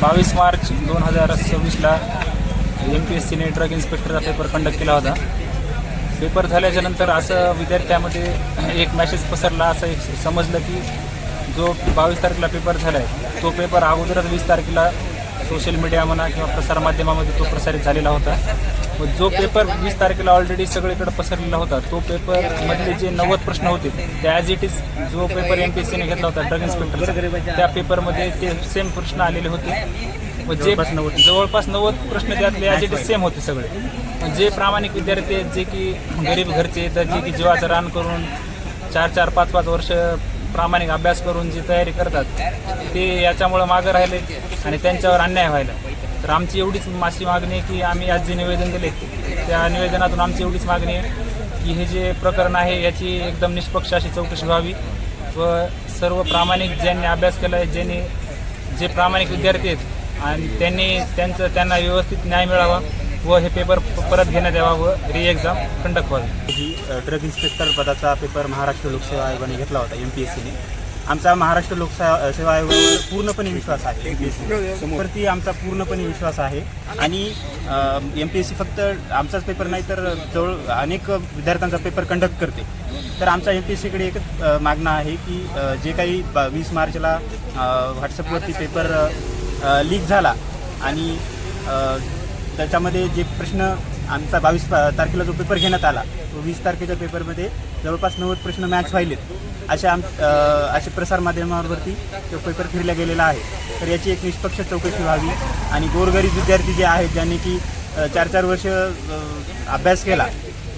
22 March 2026ला MPSCने drug इन्स्पेक्टरचा paper conduct केला होता. Paper झाल्याच्यानंतर असं विद्यार्थ्यामध्ये एक मॅसेज पसरला, असं एक समजलं की जो 22 तारखेला पेपर झाला आहे तो पेपर अगोदरच 20 तारखेला सोशल मीडिया म्हणा किंवा प्रसारमाध्यमामध्ये तो प्रसारित झालेला होता. व जो पेपर 20 तारखेला ऑलरेडी सगळीकडे पसरलेला होता तो पेपरमधले जे 90 प्रश्न होते ते ॲज इट इज जो पेपर MPSCने घेतला होता ड्रग इन्स्पेक्टरचा त्या पेपरमध्ये ते सेम प्रश्न आलेले होते. व जे जवळपास 90 प्रश्न त्यातले ॲज इट इज सेम होते सगळे. जे प्रामाणिक विद्यार्थी आहेत, जे की गरीब घरचे, तर जे की जीवाचं रान करून 4-4, 5-5 वर्ष प्रामाणिक अभ्यास करून जी तयारी करतात ते याच्यामुळं मागं राहिले आणि त्यांच्यावर अन्याय व्हायला. तर आमची एवढीच मागणी आहे की आम्ही आज जे निवेदन दिले त्या निवेदनातून आमची एवढीच मागणी आहे की हे जे प्रकरण आहे याची एकदम निष्पक्ष अशी चौकशी व्हावी व सर्व प्रामाणिक ज्यांनी अभ्यास केला आहे, जे प्रामाणिक विद्यार्थी आहेत आणि त्यांना व्यवस्थित न्याय मिळावा व हे पेपर परत घेण्यात यावा व एक्झाम कंडक्ट व्हावी. ड्रग इन्स्पेक्टर पदाचा पेपर महाराष्ट्र लोकसेवा आयोगाने घेतला होता MPSCने. आमचा महाराष्ट्र लोकसेवा आयोगावर पूर्णपणे विश्वास आहे. MPSCवरती आमचा पूर्णपणे विश्वास आहे आणि MPSC फक्त आमचाच पेपर नाही तर जवळ अनेक विद्यार्थ्यांचा पेपर कंडक्ट करते. तर आमचा MPSCकडे एकच मागणं आहे की जे काही 20 मार्चला व्हॉट्सअपवरती पेपर लीक झाला आणि त्याच्यामध्ये जे प्रश्न आमचा 22 तारखेला जो पेपर घेण्यात आला तो 20 तारखेच्या पेपरमध्ये जवळपास 90 प्रश्न मॅच व्हायलेत असे प्रसारमाध्यमावरती तो पेपर फिरला गेलेला आहे. तर याची एक निष्पक्ष चौकशी व्हावी आणि गोरगरीब विद्यार्थी जे आहेत ज्यांनी की 4-4 वर्ष अभ्यास केला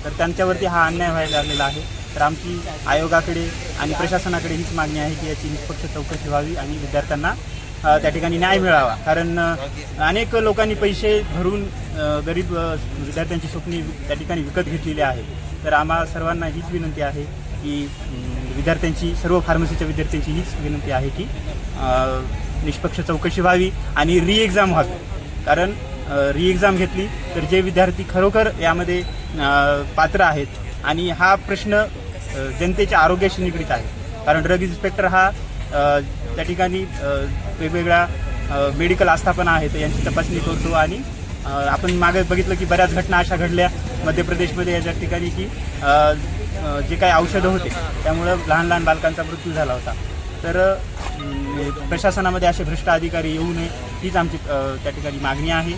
तर त्यांच्यावरती हा अन्याय व्हायला लागलेला आहे. तर आमची आयोगाकडे आणि प्रशासनाकडे हीच मागणी आहे की याची निष्पक्ष चौकशी व्हावी आणि विद्यार्थ्यांना त्या ठिकाणी न्याय मिळावा. कारण अनेक लोकांनी पैसे भरून गरीब विद्यार्थ्यांची स्वप्ने त्या ठिकाणी विकत घेतलेली आहे. तर आम्हा सर्वांना हीच विनंती आहे की सर्व फार्मसीच्या विद्यार्थ्यांची हीच विनंती आहे की निष्पक्ष चौकशी व्हावी आणि एक्झाम व्हावी. कारण एक्झाम घेतली तर जे विद्यार्थी खरोखर यामध्ये पात्र आहेत आणि हा प्रश्न जनतेच्या आरोग्याशी निगडीत आहे. कारण ड्रग इन्स्पेक्टर हा त्या ठिकाणी वेगवेगळ्या मेडिकल आस्थापना आहेत यांची तपासणी करतो आणि आपण मागे बघितलं की बऱ्याच घटना अशा घडल्या मध्य प्रदेशमध्ये याच्या ठिकाणी की जे काही औषधं होते त्यामुळं लहान बालकांचा मृत्यू झाला होता. तर प्रशासनामध्ये असे भ्रष्ट अधिकारी येऊ नये हीच आमची त्या ठिकाणी मागणी आहे.